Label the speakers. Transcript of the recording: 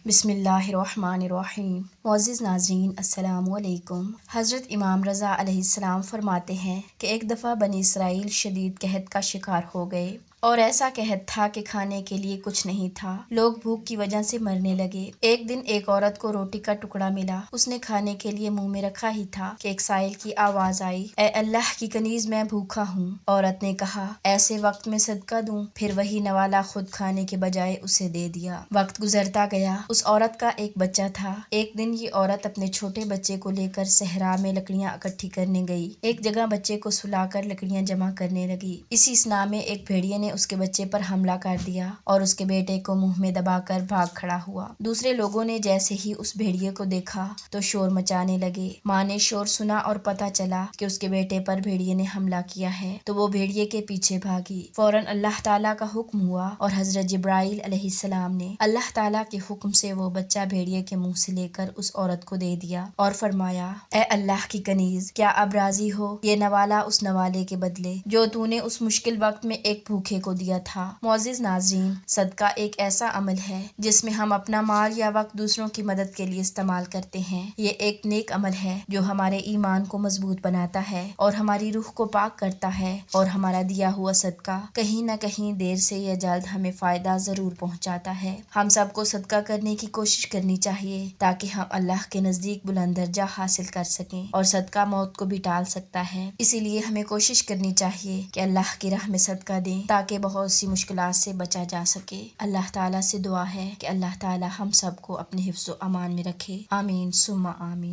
Speaker 1: بسم اللہ الرحمن الرحیم۔ معزز ناظرین السلام علیکم۔ حضرت امام رضا علیہ السلام فرماتے ہیں کہ ایک دفعہ بنی اسرائیل شدید قحط کا شکار ہو گئے اور ایسا قحط تھا کہ کھانے کے لیے کچھ نہیں تھا، لوگ بھوک کی وجہ سے مرنے لگے۔ ایک دن ایک عورت کو روٹی کا ٹکڑا ملا، اس نے کھانے کے لیے منہ میں رکھا ہی تھا کہ ایک سائل کی آواز آئی، اے اللہ کی کنیز میں بھوکا ہوں۔ عورت نے کہا ایسے وقت میں صدقہ دوں؟ پھر وہی نوالا خود کھانے کے بجائے اسے دے دیا۔ وقت گزرتا گیا، اس عورت کا ایک بچہ تھا۔ ایک دن یہ عورت اپنے چھوٹے بچے کو لے کر صحرا میں لکڑیاں اکٹھی کرنے گئی۔ ایک جگہ بچے کو سلا کر لکڑیاں جمع کرنے لگی۔ اسی اثناء میں ایک بھیڑیے نے اس کے بچے پر حملہ کر دیا اور اس کے بیٹے کو منہ میں دبا کر بھاگ کھڑا ہوا۔ دوسرے لوگوں نے جیسے ہی اس بھیڑیے کو دیکھا تو شور مچانے لگے۔ ماں نے شور سنا اور پتہ چلا کہ اس کے بیٹے پر بھیڑیے نے حملہ کیا ہے تو وہ بھیڑیے کے پیچھے بھاگی۔ فوراً اللہ تعالیٰ کا حکم ہوا اور حضرت جبرائیل علیہ السلام نے اللہ تعالیٰ کے حکم سے وہ بچہ بھیڑیے کے منہ سے لے کر اس عورت کو دے دیا اور فرمایا، اے اللہ کی کنیز، کیا اب راضی ہو؟ یہ نوالا اس نوالے کے بدلے جو تو نے اس مشکل وقت میں ایک بھوکے کو دیا تھا۔ معزز ناظرین، صدقہ ایک ایسا عمل ہے جس میں ہم اپنا مال یا وقت دوسروں کی مدد کے لیے استعمال کرتے ہیں۔ یہ ایک نیک عمل ہے جو ہمارے ایمان کو مضبوط بناتا ہے اور ہماری روح کو پاک کرتا ہے، اور ہمارا دیا ہوا صدقہ کہیں نہ کہیں دیر سے یا جلد ہمیں فائدہ ضرور پہنچاتا ہے۔ ہم سب کو صدقہ کرنے کی کوشش کرنی چاہیے تاکہ ہم اللہ کے نزدیک بلند درجہ حاصل کر سکیں، اور صدقہ موت کو بھی ٹال سکتا ہے۔ اسی لیے ہمیں کوشش کرنی چاہیے کہ اللہ کی راہ میں صدقہ دیں تاکہ بہت سی مشکلات سے بچا جا سکے۔ اللہ تعالیٰ سے دعا ہے کہ اللہ تعالیٰ ہم سب کو اپنے حفظ و امان میں رکھے، آمین ثم آمین۔